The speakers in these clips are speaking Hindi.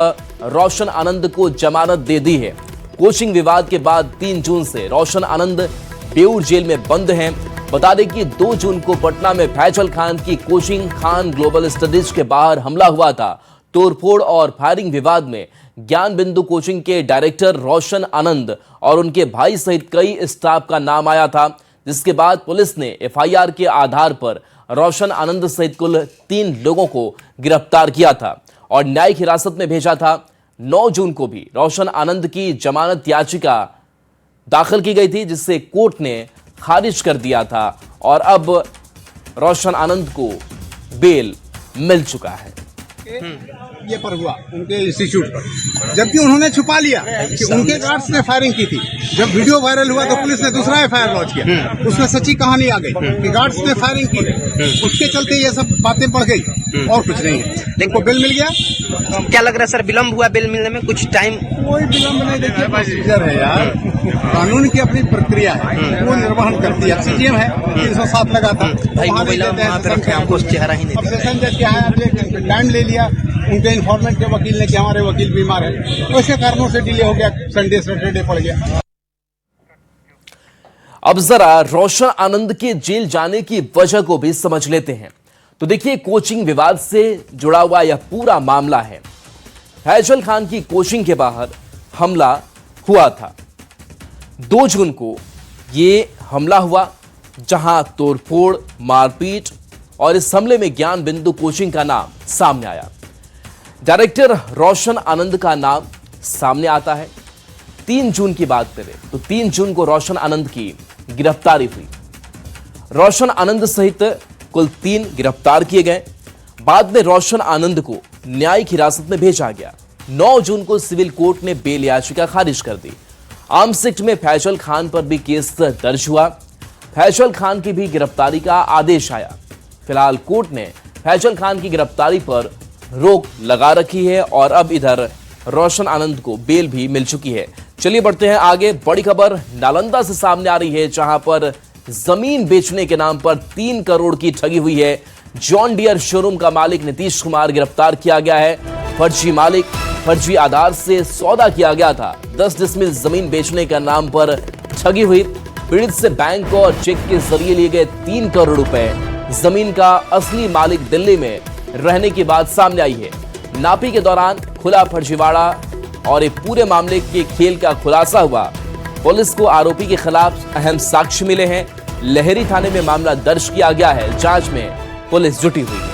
रोशन आनंद को जमानत दे दी है। कोचिंग विवाद के बाद 3 जून से रोशन आनंद बेऊर जेल में बंद हैं। बता दें कि 2 जून को पटना में फैजल खान की कोचिंग खान ग्लोबल स्टडीज के बाहर हमला हुआ था। तोड़फोड़ और फायरिंग विवाद में ज्ञान बिंदु कोचिंग के डायरेक्टर रोशन आनंद और उनके भाई सहित कई स्टाफ का नाम आया था, जिसके बाद पुलिस ने एफआईआर के आधार पर रोशन आनंद सहित कुल 3 लोगों को गिरफ्तार किया था और न्यायिक हिरासत में भेजा था। 9 जून को भी रोशन आनंद की जमानत याचिका दाखिल की गई थी, जिससे कोर्ट ने खारिज कर दिया था और अब रोशन आनंद को बेल मिल चुका है। ये पर हुआ उनके इंस्टीट्यूट पर, जबकि उन्होंने छुपा लिया कि उनके गार्ड्स ने फायरिंग की थी। जब वीडियो वायरल हुआ तो पुलिस ने दूसरा एफआईआर लॉन्च किया, उसमें सच्ची कहानी आ गई कि गार्ड्स ने फायरिंग की। उसके चलते ये सब बातें बढ़ गई और कुछ नहीं है। उनको बेल मिल गया। क्या लग रहा है सर, विलम्ब हुआ बेल मिलने में? कुछ टाइम? कोई विलम्ब नहीं, देखिए प्रोसीजर है यार, कानून की अपनी प्रक्रिया है, वो निर्वहन करती है। सीजीएम है 307 लगा था, आपको चेहरा ही नहीं। सेशन जज क्या है, आपने लैंड ले लिया, उनके इन्फॉर्मेंट के वकील ने कि हमारे वकील बीमार है, वैसे कारणों से डिले हो गया, संडे सैटरडे पड़ गया। अब जरा रोशन आनंद के जेल जाने की वजह को भी समझ लेते हैं। तो देखिए, कोचिंग विवाद से जुड़ा हुआ यह पूरा मामला है। फैजल खान की कोचिंग के बाहर हमला हुआ था। 2 जून को यह हमला हुआ, जहां तोड़फोड़, मारपीट और इस हमले में ज्ञान बिंदु कोचिंग का नाम सामने आया। डायरेक्टर रोशन आनंद का नाम सामने आता है। 3 जून की बात करें तो 3 जून को रोशन आनंद की गिरफ्तारी हुई। रोशन आनंद सहित कुल 3 गिरफ्तार किए गए। बाद में रोशन आनंद को न्यायिक हिरासत में भेजा गया। 9 जून को सिविल कोर्ट ने बेल याचिका खारिज कर दी। आर्म्स एक्ट में फैजल खान पर भी केस दर्ज हुआ। फैजल खान की भी गिरफ्तारी का आदेश आया। फिलहाल कोर्ट ने फैजल खान की गिरफ्तारी पर रोक लगा रखी है और अब इधर रोशन आनंद को बेल भी मिल चुकी है। चलिए बढ़ते हैं आगे। बड़ी खबर नालंदा से सामने आ रही है, जहां पर जमीन बेचने के नाम पर 3 करोड़ की ठगी हुई है। जॉन डियर शोरूम का मालिक नीतीश कुमार गिरफ्तार किया गया है। फर्जी मालिक, फर्जी आधार से सौदा किया गया था। 10 डिसमिल जमीन बेचने के नाम पर ठगी हुई। पीड़ित से बैंक और चेक के जरिए लिए गए 3 करोड़ रुपए। जमीन का असली मालिक दिल्ली में रहने की बात सामने आई है। नापी के दौरान खुला फर्जीवाड़ा और एक पूरे मामले के खेल का खुलासा हुआ। पुलिस को आरोपी के खिलाफ अहम साक्ष्य मिले हैं। लहरी थाने में मामला दर्ज किया गया है। जांच में पुलिस जुटी हुई है।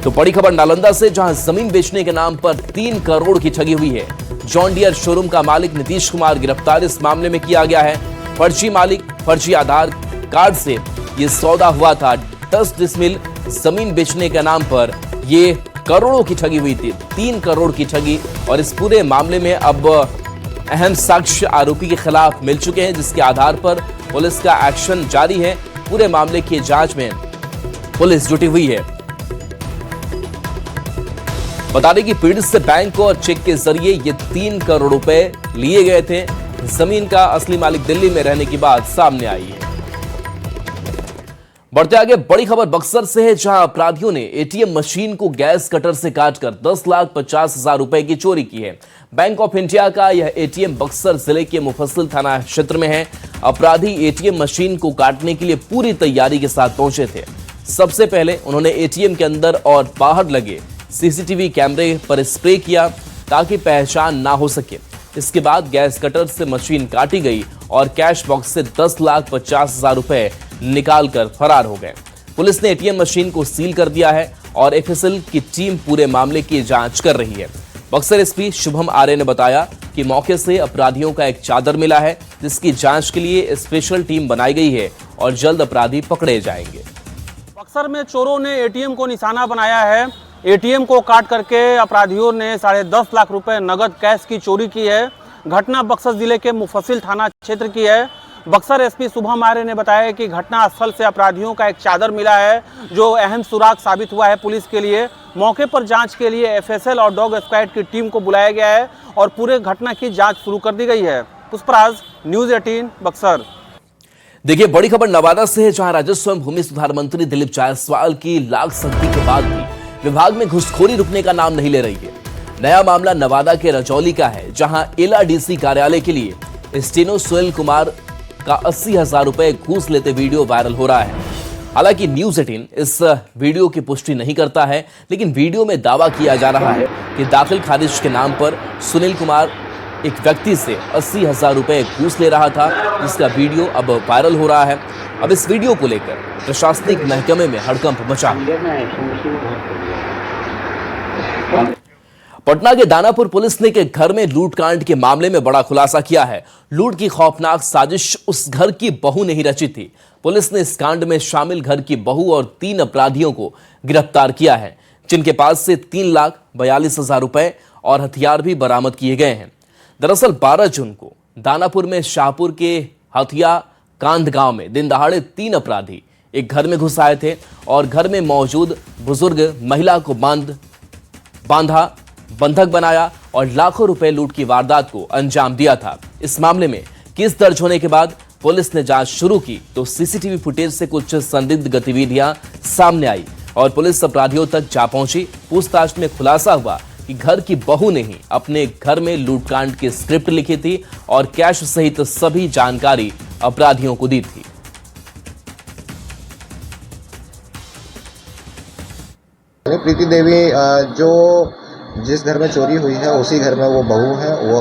तो बड़ी खबर नालंदा से, जहां जमीन बेचने के नाम पर 3 करोड़ की ठगी हुई है। जॉन डियर शोरूम का मालिक नीतीश कुमार गिरफ्तार इस मामले में किया गया है। फर्जी मालिक, फर्जी आधार कार्ड से यह सौदा हुआ था। 10 डिसमिल जमीन बेचने के नाम पर ये करोड़ों की ठगी हुई थी। 3 करोड़ की ठगी, और इस पूरे मामले में अब अहम साक्ष्य आरोपी के खिलाफ मिल चुके हैं, जिसके आधार पर पुलिस का एक्शन जारी है। पूरे मामले की जांच में पुलिस जुटी हुई है। बता दें कि पीड़ित से बैंक और चेक के जरिए ये 3 करोड़ रुपए लिए गए थे। जमीन का असली मालिक दिल्ली में रहने की बात सामने आई है। बढ़ते आगे, बड़ी खबर बक्सर से है, जहां अपराधियों ने एटीएम मशीन को गैस कटर से काटकर 10,50,000 रुपए की चोरी की है। बैंक ऑफ इंडिया का यह एटीएम बक्सर जिले के मुफस्सिल थाना क्षेत्र में है। अपराधी एटीएम मशीन को काटने के लिए पूरी तैयारी के साथ पहुंचे थे। सबसे पहले उन्होंने एटीएम के अंदर और बाहर लगे सीसीटीवी कैमरे पर स्प्रे किया ताकि पहचान ना हो सके। इसके बाद गैस कटर से मशीन काटी गई और कैश बॉक्स से 10,50,000 रुपए निकालकर फरार हो गए। पुलिस ने एटीएम मशीन को सील कर दिया है और एफएसएल की टीम पूरे मामले की जांच कर रही है। बक्सर एसपी शुभम आर्य ने बताया कि मौके से अपराधियों का एक चादर मिला है, जिसकी जांच के लिए स्पेशल टीम बनाई गई है और जल्द अपराधी पकड़े जाएंगे। बक्सर में चोरों ने एटीएम को निशाना बनाया है। एटीएम को काट करके अपराधियों ने 10.5 लाख रुपए नगद कैश की चोरी की है। घटना बक्सर जिले के मुफस्सिल थाना क्षेत्र की है। बक्सर एसपी शुभम आर्य ने बताया कि घटना स्थल से अपराधियों का एक चादर मिला है, जो अहम सुराग साबित हुआ है पुलिस के लिए। मौके पर जांच के लिए एफएसएल और डॉग स्क्वाड की टीम को बुलाया गया है और पूरे घटना की जांच शुरू कर दी गई है। पुष्पराज, न्यूज़ 18 बक्सर। देखिए, बड़ी खबर नवादा से है, जहां राजस्व एवं भूमि सुधार मंत्री दिलीप जायसवाल की लाख संधि के बाद भी विभाग में घुसखोरी रुकने का नाम नहीं ले रही है। नया मामला नवादा के रजौली का है, जहां एलआरडीसी कार्यालय के लिए स्टेनो सुनील कुमार का 80,000 रुपए घूस लेते वीडियो वायरल हो रहा है। हालांकि न्यूज 18 इस वीडियो की पुष्टि नहीं करता है, लेकिन वीडियो में दावा किया जा रहा है कि दाखिल खारिज के नाम पर सुनील कुमार एक व्यक्ति से 80,000 रुपए घूस ले रहा था, जिसका वीडियो अब वायरल हो रहा है। अब इस वीडियो को लेकर प्रशासनिक महकमे में हड़कंप मचा है। पटना के दानापुर पुलिस ने के घर में लूटकांड के मामले में बड़ा खुलासा किया है। लूट की खौफनाक साजिश उस घर की बहू ने ही रची थी। पुलिस ने इस कांड में शामिल घर की बहू और 3 अपराधियों को गिरफ्तार किया है, जिनके पास से 3,42,000 रुपए और हथियार भी बरामद किए गए हैं। दरअसल 12 जून को दानापुर में शाहपुर के हथिया कांध गांव में दिन दहाड़े 3 अपराधी एक घर में घुस आए थे और घर में मौजूद बुजुर्ग महिला को बांधा, बंधक बनाया और लाखों रुपए लूट की वारदात को अंजाम दिया था। इस मामले में केस दर्ज होने के बाद पुलिस ने जांच शुरू की तो सीसीटीवी फुटेज से कुछ संदिग्ध गतिविधियां सामने आई और पुलिस अपराधियों तक जा पहुंची। पूछताछ में खुलासा हुआ कि घर की बहू ने ही अपने घर में लूटकांड की स्क्रिप्ट लिखी थी और कैश सहित सभी जानकारी अपराधियों को दी थी। प्रीति देवी जो जिस घर में चोरी हुई है उसी घर में वो बहू है। वो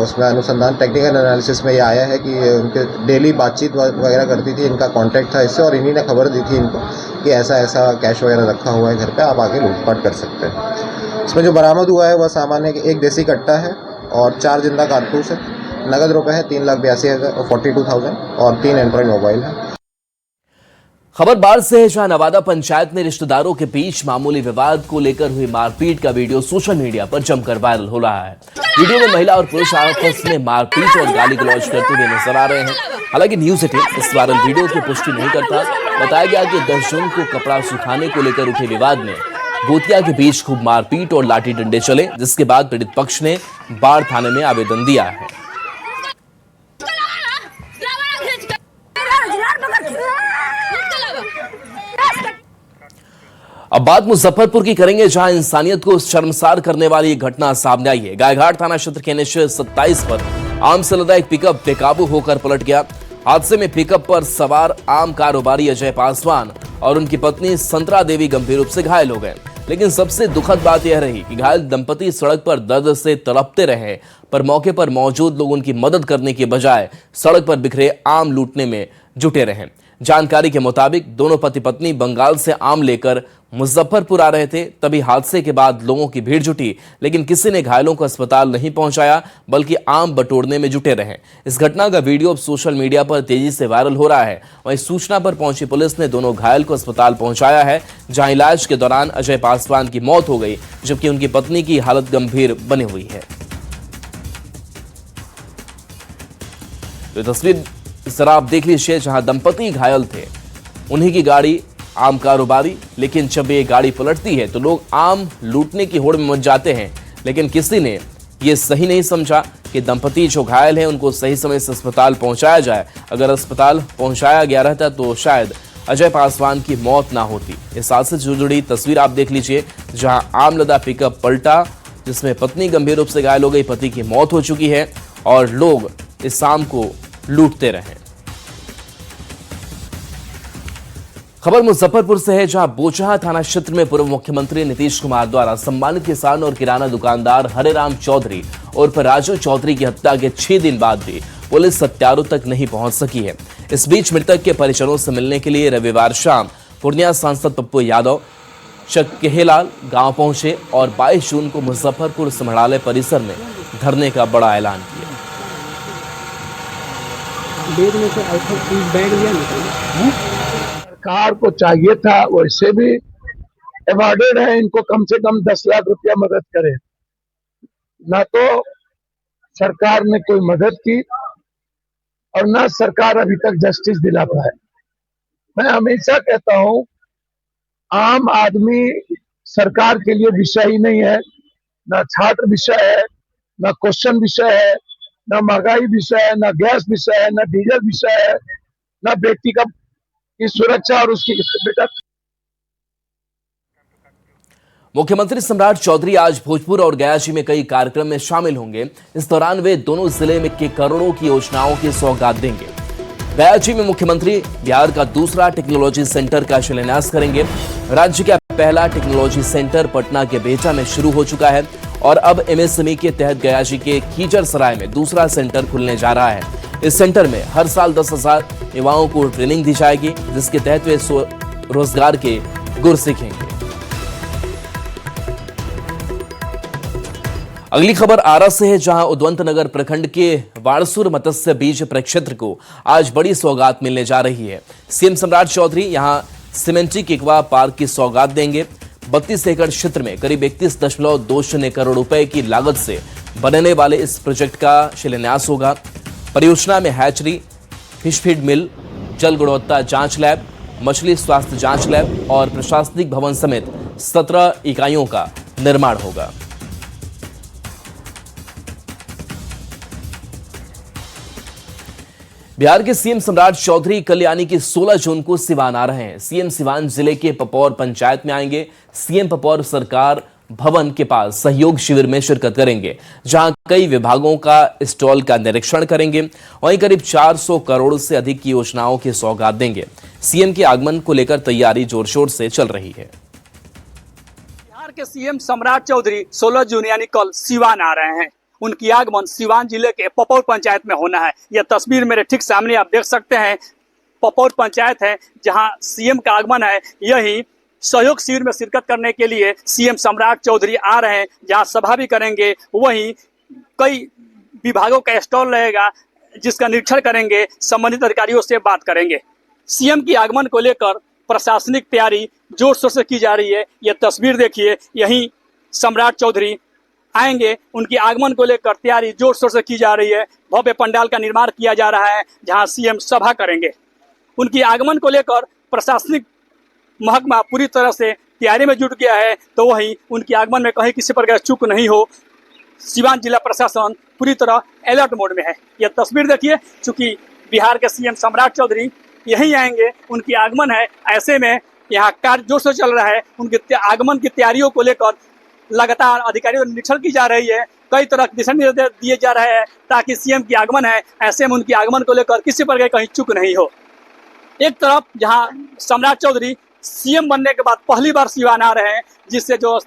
उसमें अनुसंधान टेक्निकल एनालिसिस में ये आया है कि उनके डेली बातचीत वगैरह करती थी, इनका कांटेक्ट था इससे और इन्हीं ने खबर दी थी इनको कि ऐसा ऐसा कैश वगैरह रखा हुआ है घर पे, आप आके लूटपाट कर सकते हैं। इसमें जो बरामद हुआ है वह सामान्य एक देसी कट्टा है और 4 जिंदा कारतूस है। नगद रुपए है 3,82,042 और 3 एंड्रॉइड मोबाइल है। खबर बाढ़ से है, जहां नवादा पंचायत में रिश्तेदारों के बीच मामूली विवाद को लेकर हुई मारपीट का वीडियो सोशल मीडिया पर जमकर वायरल हो रहा है। वीडियो में महिला और पुरुष आपस में मारपीट और गाली गलौज करते हुए नजर आ रहे हैं। हालांकि न्यूज 18 इस वायरल वीडियो की पुष्टि नहीं करता। बताया गया कि 10 जून को कपड़ा सुखाने को लेकर उठे विवाद में गोतिया के बीच खूब मारपीट और लाठी डंडे चले, जिसके बाद पीड़ित पक्ष ने बाढ़ थाने में आवेदन दिया है। अब बात मुजफ्फरपुर की करेंगे, जहां इंसानियत को शर्मसार करने वाली एक घटना सामने आई है। गायघाट थाना क्षेत्र के NH 27 पर आम से लदा एक पिकअप बेकाबू होकर पलट गया। हादसे में पिकअप पर सवार आम कारोबारी अजय पासवान और उनकी पत्नी संतरा देवी गंभीर रूप से घायल हो गए। लेकिन सबसे दुखद बात यह रही कि घायल दंपति सड़क पर दर्द से तड़पते रहे, पर मौके पर मौजूद लोग उनकी मदद करने के बजाय सड़क पर बिखरे आम लूटने में जुटे रहे। जानकारी के मुताबिक दोनों पति पत्नी बंगाल से आम लेकर मुजफ्फरपुर आ रहे थे, तभी हादसे के बाद लोगों की भीड़ जुटी, लेकिन किसी ने घायलों को अस्पताल नहीं पहुंचाया बल्कि आम बटोरने में जुटे रहे। इस घटना का वीडियो अब सोशल मीडिया पर तेजी से वायरल हो रहा है। वहीं सूचना पर पहुंची पुलिस ने दोनों घायल को अस्पताल पहुंचाया है, जहां इलाज के दौरान अजय पासवान की मौत हो गई, जबकि उनकी पत्नी की हालत गंभीर बनी हुई है। तो तस्वीर जरा आप देख लीजिए, जहां दंपति घायल थे, उन्हीं की गाड़ी आम कारोबारी, लेकिन जब ये गाड़ी पलटती है तो लोग आम लूटने की होड़ में मच जाते हैं। लेकिन किसी ने ये सही नहीं समझा कि दंपति जो घायल हैं उनको सही समय से अस्पताल पहुंचाया जाए। अगर अस्पताल पहुंचाया गया रहता तो शायद अजय पासवान की मौत ना होती। इस हादसे से जुड़ी तस्वीर आप देख लीजिए, जहां आम लदा पिकअप पलटा, जिसमें पत्नी गंभीर रूप से घायल हो गई, पति की मौत हो चुकी है और लोग इस आम को लूटते रहे। खबर मुजफ्फरपुर से है, जहां बोचहा थाना क्षेत्र में पूर्व मुख्यमंत्री नीतीश कुमार द्वारा सम्मानित किसान और किराना दुकानदार हरेराम चौधरी उर्फ राजू चौधरी की हत्या के 6 दिन बाद भी पुलिस हत्यारों तक नहीं पहुंच सकी है। इस बीच मृतक के परिजनों से मिलने के लिए रविवार शाम पूर्णिया सांसद पप्पू यादव चकेलाल गांव पहुंचे और 22 जून को मुजफ्फरपुर संग्रहालय परिसर में धरने का बड़ा ऐलान किया। सरकार को चाहिए था वैसे भी अवॉर्डेड है, इनको कम से कम 10 लाख रुपया मदद करे, ना तो सरकार ने कोई मदद की और ना सरकार अभी तक जस्टिस दिला पाए। मैं हमेशा कहता हूं, आम आदमी सरकार के लिए विषय ही नहीं है, ना छात्र विषय है, ना क्वेश्चन विषय है, ना महंगाई विषय है, ना गैस विषय है, ना डीजल विषय है, ना व्यक्ति की सुरक्षा और उसकी बेटा। मुख्यमंत्री सम्राट चौधरी आज भोजपुर और गयाची में कई कार्यक्रम में शामिल होंगे। इस दौरान वे दोनों जिले में के करोड़ों की योजनाओं की सौगात देंगे। गयाची में मुख्यमंत्री बिहार का दूसरा टेक्नोलॉजी सेंटर का शिलान्यास करेंगे। राज्य का पहला टेक्नोलॉजी सेंटर पटना के बेहटा में शुरू हो चुका है और अब एमएसएमई के तहत गयाची के खीचर सराय में दूसरा सेंटर खुलने जा रहा है। इस सेंटर में हर साल 10,000 युवाओं को ट्रेनिंग दी जाएगी, जिसके तहत वे रोजगार के गुर सीखेंगे। अगली खबर आरा से है, जहां उद्वंत नगर प्रखंड के वाड़सुर मत्स्य बीज प्रक्षेत्र को आज बड़ी सौगात मिलने जा रही है। सीएम सम्राट चौधरी यहां सीमेंटिक एक्वा पार्क की सौगात देंगे। 32 एकड़ क्षेत्र में करीब 31.20 करोड़ रुपए की लागत से बनने वाले इस प्रोजेक्ट का शिलान्यास होगा। परियोजना में हैचरी, फिश फीड मिल, जल गुणवत्ता जांच लैब, मछली स्वास्थ्य जांच लैब और प्रशासनिक भवन समेत 17 इकाइयों का निर्माण होगा। बिहार के सीएम सम्राट चौधरी कल यानी कि 16 जून को सिवान आ रहे हैं। सीएम सिवान जिले के पपौर पंचायत में आएंगे। सीएम पपौर सरकार भवन के पास सहयोग शिविर में शिरकत करेंगे, जहां कई विभागों का स्टॉल का निरीक्षण करेंगे। वहीं करीब 400 करोड़ से अधिक की योजनाओं की सौगात देंगे। सीएम के आगमन को लेकर तैयारी जोर शोर से चल रही है। बिहार के सीएम सम्राट चौधरी 16 जून यानी कल सिवान आ रहे हैं। उनकी आगमन सिवान जिले के पपौर पंचायत में होना है। यह तस्वीर मेरे ठीक सामने आप देख सकते हैं। पपौर पंचायत है जहां सीएम का आगमन है। यही सहयोग शिविर में शिरकत करने के लिए सीएम सम्राट चौधरी आ रहे हैं, जहां सभा भी करेंगे। वहीं कई विभागों का स्टॉल रहेगा, जिसका निरीक्षण करेंगे, संबंधित अधिकारियों से बात करेंगे। सीएम की आगमन को लेकर प्रशासनिक तैयारी जोर शोर से की जा रही है। यह तस्वीर देखिए, यही सम्राट चौधरी आएंगे। उनके आगमन को लेकर तैयारी जोर शोर से की जा रही है। भव्य पंडाल का निर्माण किया जा रहा है, जहां सीएम सभा करेंगे। उनके आगमन को लेकर प्रशासनिक महकमा पूरी तरह से तैयारी में जुट गया है, तो वहीं उनके आगमन में कहीं किसी प्रकार चूक नहीं हो, सिवान जिला प्रशासन पूरी तरह अलर्ट मोड में है। यह तस्वीर देखिए, चूंकि बिहार के सीएम सम्राट चौधरी यहीं आएंगे, उनकी आगमन है, ऐसे में यहाँ कार्य जोर से चल रहा है। उनके आगमन की तैयारियों को लेकर लगातार अधिकारियों ने निरीक्षण की जा रही है। कई तरह के दिशा निर्देश दिए जा रहे हैं ताकि सीएम की आगमन है, ऐसे में उनके आगमन को लेकर किसी प्रकार कहीं चूक नहीं हो। एक तरफ जहां सम्राट चौधरी सीएम बनने के बाद पहली बार सिवान आ रहे हैं, जिससे जो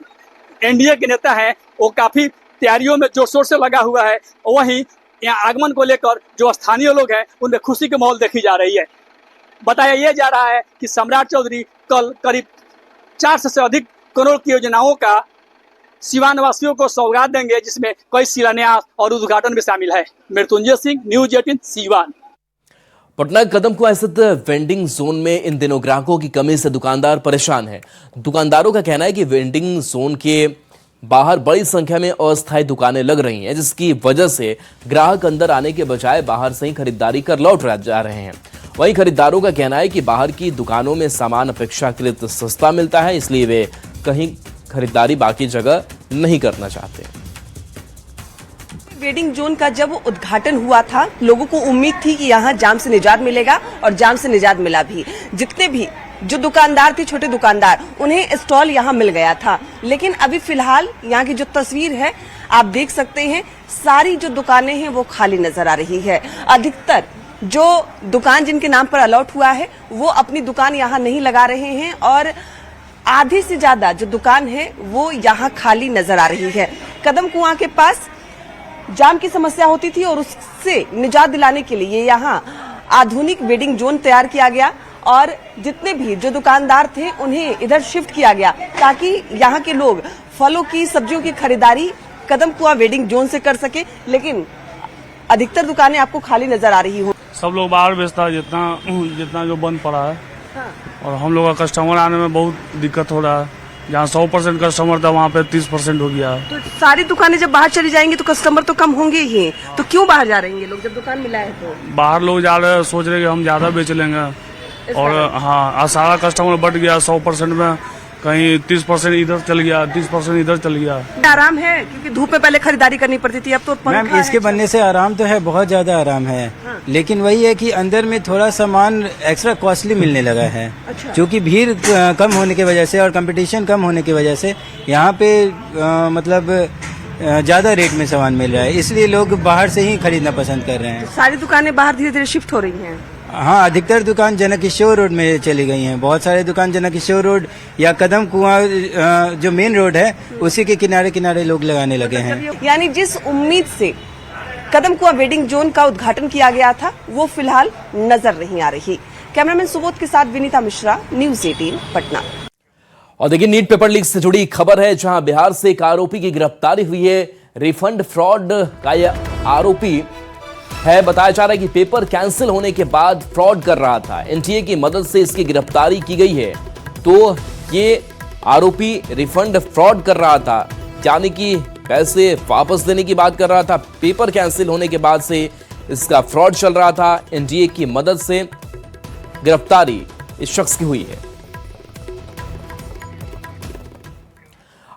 एनडीए के नेता हैं वो काफी तैयारियों में जोर शोर से लगा हुआ है। वहीं यहाँ आगमन को लेकर जो स्थानीय लोग हैं उनमें खुशी के माहौल देखी जा रही है। बताया यह जा रहा है कि सम्राट चौधरी कल करीब 400 से अधिक करोड़ की योजनाओं का सिवान वासियों को सौगात देंगे, जिसमें कई शिलान्यास और उद्घाटन भी शामिल है। मृत्युंजय सिंह, न्यूज 18 सिवान। पटना कदमकुआं स्थित वेंडिंग जोन में इन दिनों ग्राहकों की कमी से दुकानदार परेशान है। दुकानदारों का कहना है कि वेंडिंग जोन के बाहर बड़ी संख्या में अस्थायी दुकानें लग रही हैं, जिसकी वजह से ग्राहक अंदर आने के बजाय बाहर से ही खरीदारी कर लौट जा रहे हैं। वहीं खरीदारों का कहना है कि बाहर की दुकानों में सामान अपेक्षाकृत सस्ता मिलता है, इसलिए वे कहीं खरीदारी बाकी जगह नहीं करना चाहते। वेडिंग जोन का जब उद्घाटन हुआ था, लोगों को उम्मीद थी कि यहाँ जाम से निजात मिलेगा और जाम से निजात मिला भी। जितने भी जो दुकानदार थे, छोटे दुकानदार, उन्हें स्टॉल यहाँ मिल गया था। लेकिन अभी फिलहाल यहाँ की जो तस्वीर है आप देख सकते हैं, सारी जो दुकानें हैं वो खाली नजर आ रही है। अधिकतर जो दुकान जिनके नाम पर अलॉट हुआ है वो अपनी दुकान यहाँ नहीं लगा रहे हैं और आधे से ज्यादा जो दुकान है वो यहाँ खाली नजर आ रही है। कदमकुआं के पास जाम की समस्या होती थी और उससे निजात दिलाने के लिए यहाँ आधुनिक वेडिंग जोन तैयार किया गया और जितने भी जो दुकानदार थे उन्हें इधर शिफ्ट किया गया, ताकि यहाँ के लोग फलों की, सब्जियों की खरीदारी कदमकुआं वेडिंग जोन से कर सके। लेकिन अधिकतर दुकानें आपको खाली नजर आ रही हो। सब लोग बाहर बेचता है, जितना जो बंद पड़ा है। हाँ। और हम लोग का कस्टमर आने में बहुत दिक्कत हो रहा है। जहाँ 100% कस्टमर था वहाँ पे 30% हो गया है। तो सारी दुकानें जब बाहर चली जाएंगी तो कस्टमर तो कम होंगे ही, तो क्यों बाहर जा रहे हैं लोग जब दुकान मिला है? तो बाहर लोग जा रहे हैं, सोच रहे हैं कि हम ज्यादा बेच लेंगे और हाँ, सारा कस्टमर बढ़ गया 100% में कहीं 30% इधर चल गया, 30% इधर चल गया। आराम है क्योंकि धूप में पहले खरीदारी करनी पड़ती थी, अब तो मैम इसके बनने से आराम तो है, बहुत ज्यादा आराम है। लेकिन वही है कि अंदर में थोड़ा सामान एक्स्ट्रा कॉस्टली मिलने लगा है। क्योंकि भीड़ कम होने की वजह से और कंपटीशन कम होने की वजह से यहाँ पे मतलब ज्यादा रेट में सामान मिल रहा है, इसलिए लोग बाहर से ही खरीदना पसंद कर रहे हैं। सारी दुकानें बाहर धीरे धीरे शिफ्ट हो रही हैं। हाँ, अधिकतर दुकान जनक किशोर रोड में चली गई हैं। बहुत सारे दुकान जनक किशोर रोड या कदम कुआं जो मेन रोड है उसी के किनारे किनारे लोग लगाने लगे हैं। यानी जिस उम्मीद से कदम कुआं वेडिंग जोन का उद्घाटन किया गया था वो फिलहाल नजर नहीं आ रही। कैमरामैन सुबोध के साथ विनीता मिश्रा, न्यूज़ 18 पटना। और देखिए, नीट पेपर लीक से जुड़ी खबर है, जहां बिहार से एक आरोपी की गिरफ्तारी हुई है। रिफंड फ्रॉड का यह आरोपी है। बताया जा रहा है कि पेपर कैंसिल होने के बाद फ्रॉड कर रहा था। एनटीए की मदद से इसकी गिरफ्तारी की गई है। तो ये आरोपी रिफंड फ्रॉड कर रहा था, यानी कि पैसे वापस देने की बात कर रहा था। पेपर कैंसिल होने के बाद से इसका फ्रॉड चल रहा था। एनटीए की मदद से गिरफ्तारी इस शख्स की हुई है।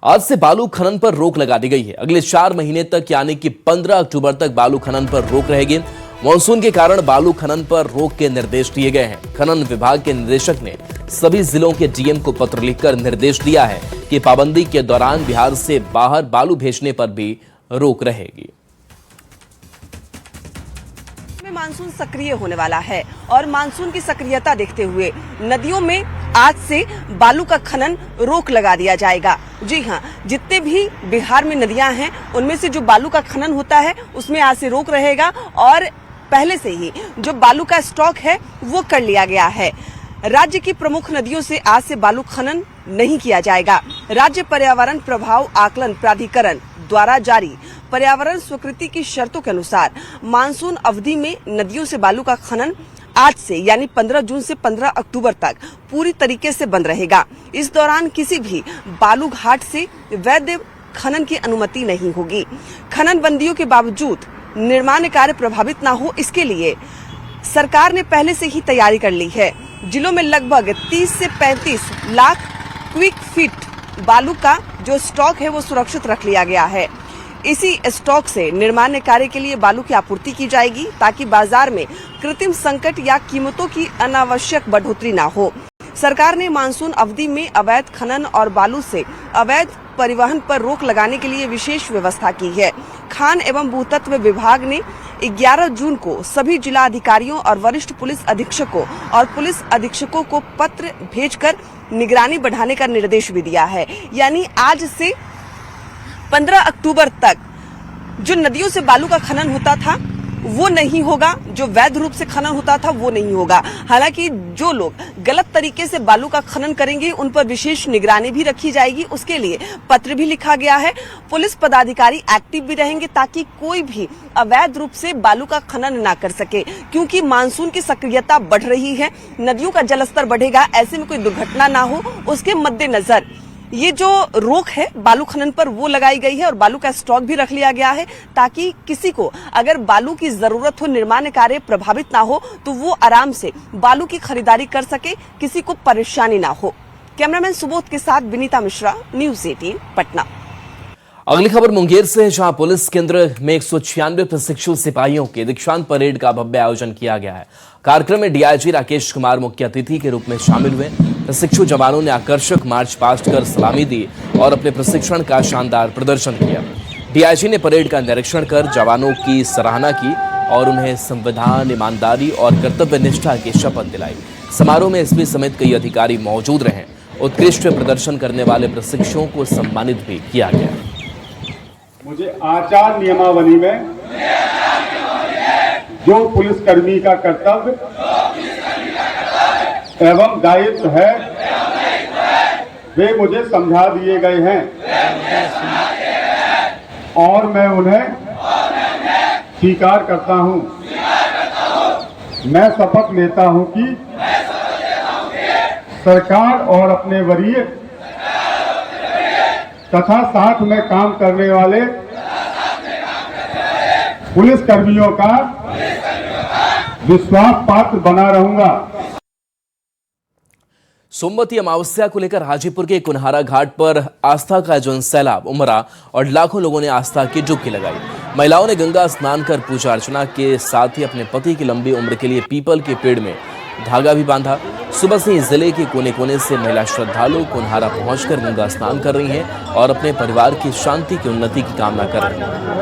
आज से बालू खनन पर रोक लगा दी गई है। अगले 4 महीने तक यानी कि 15 अक्टूबर तक बालू खनन पर रोक रहेगी। मानसून के कारण बालू खनन पर रोक के निर्देश दिए गए हैं। खनन विभाग के निदेशक ने सभी जिलों के डीएम को पत्र लिखकर निर्देश दिया है कि पाबंदी के दौरान बिहार से बाहर बालू भेजने पर भी रोक रहेगी। मानसून सक्रिय होने वाला है और मानसून की सक्रियता देखते हुए नदियों में आज से बालू का खनन रोक लगा दिया जाएगा। जी हां, जितने भी बिहार में नदियां हैं उनमें से जो बालू का खनन होता है उसमें आज से रोक रहेगा और पहले से ही जो बालू का स्टॉक है वो कर लिया गया है। राज्य की प्रमुख नदियों से आज से बालू खनन नहीं किया जाएगा। राज्य पर्यावरण प्रभाव आकलन प्राधिकरण द्वारा जारी पर्यावरण स्वीकृति की शर्तों के अनुसार मानसून अवधि में नदियों से बालू का खनन आज से यानी 15 जून से 15 अक्टूबर तक पूरी तरीके से बंद रहेगा। इस दौरान किसी भी बालू घाट से वैध खनन की अनुमति नहीं होगी। खनन बंदियों के बावजूद निर्माण कार्य प्रभावित न हो, इसके लिए सरकार ने पहले से ही तैयारी कर ली है। जिलों में लगभग 30 से 35 लाख क्विक फीट बालू का जो स्टॉक है वो सुरक्षित रख लिया गया है। इसी स्टॉक से निर्माण कार्य के लिए बालू की आपूर्ति की जाएगी ताकि बाजार में कृत्रिम संकट या कीमतों की अनावश्यक बढ़ोतरी न हो। सरकार ने मानसून अवधि में अवैध खनन और बालू से अवैध परिवहन पर रोक लगाने के लिए विशेष व्यवस्था की है। खान एवं भूतत्व विभाग ने 11 जून को सभी जिला अधिकारियों और वरिष्ठ पुलिस अधीक्षकों और पुलिस अधीक्षकों को पत्र भेजकर निगरानी बढ़ाने का निर्देश भी दिया है। यानी आज से 15 अक्टूबर तक जो नदियों से बालू का खनन होता था वो नहीं होगा, जो वैध रूप से खनन होता था वो नहीं होगा। हालांकि जो लोग गलत तरीके से बालू का खनन करेंगे उन पर विशेष निगरानी भी रखी जाएगी। उसके लिए पत्र भी लिखा गया है। पुलिस पदाधिकारी एक्टिव भी रहेंगे ताकि कोई भी अवैध रूप से बालू का खनन ना कर सके, क्योंकि मानसून की सक्रियता बढ़ रही है, नदियों का जलस्तर बढ़ेगा, ऐसे में कोई दुर्घटना ना हो उसके मद्देनजर ये जो रोक है बालू खनन पर वो लगाई गई है और बालू का स्टॉक भी रख लिया गया है ताकि किसी को अगर बालू की जरूरत हो, निर्माण कार्य प्रभावित ना हो तो वो आराम से बालू की खरीदारी कर सके, किसी को परेशानी ना हो। कैमरामैन सुबोध के साथ विनीता मिश्रा, न्यूज़ 18 पटना। अगली खबर मुंगेर से है, जहां पुलिस केंद्र में 196 प्रशिक्षु सिपाहियों के दीक्षांत परेड का भव्य आयोजन किया गया है। कार्यक्रम में डीआईजी राकेश कुमार मुख्य अतिथि के रूप में शामिल हुए। प्रशिक्षु जवानों ने आकर्षक मार्च पास्ट कर सलामी दी और अपने प्रशिक्षण का शानदार प्रदर्शन किया। डीआईजी ने परेड का निरीक्षण कर जवानों की सराहना की और उन्हें संविधान, ईमानदारी और कर्तव्य निष्ठा की शपथ दिलाई। समारोह में एसपी समेत कई अधिकारी मौजूद रहे। उत्कृष्ट प्रदर्शन करने वाले प्रशिक्षुओं को सम्मानित भी किया गया। मुझे आचार नियमावली में जो पुलिसकर्मी का कर्तव्य एवं दायित्व है वे मुझे समझा दिए गए हैं और मैं उन्हें स्वीकार करता हूं। मैं शपथ लेता हूं कि सरकार और अपने वरीय तथा साथ में काम करने वाले पुलिस कर्मियों का विश्वास पात्र बना रहूंगा। सोमवती अमावस्या को लेकर हाजीपुर के कुन्हारा घाट पर आस्था का जो सैलाब उमड़ा और लाखों लोगों ने आस्था की डुबकी लगाई। महिलाओं ने गंगा स्नान कर पूजा अर्चना के साथ ही अपने पति की लंबी उम्र के लिए पीपल के पेड़ में धागा भी बांधा। सुबह से ही जिले के कोने कोने से महिला श्रद्धालु कुन्हारा पहुंचकर गंगा स्नान कर रही हैं और अपने परिवार की शांति की उन्नति की कामना कर रही हैं।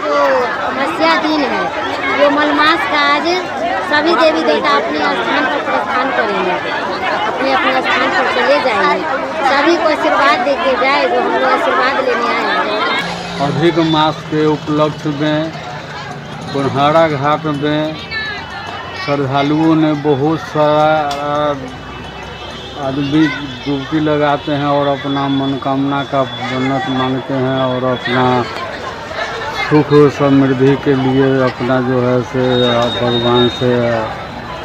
जो अमावस्या दिन है, जो मलमास का आज सभी देवी देवता अपने स्थान पर प्रस्थान करेंगे, अपने अपने स्थान पर चले जाएंगे। सभी को आशीर्वाद दे के जाए जो हम लोग आशीर्वाद लेने आए हैं। अधिक मास के उपलक्ष्य में कुन्हारा घाट में श्रद्धालुओं ने बहुत सारा आदमी डुबकी लगाते हैं और अपना मनोकामना का मन्नत मांगते हैं और अपना सुख समृद्धि के लिए अपना जो है से भगवान से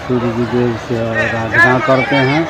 सूर्य देव से आराधना करते हैं।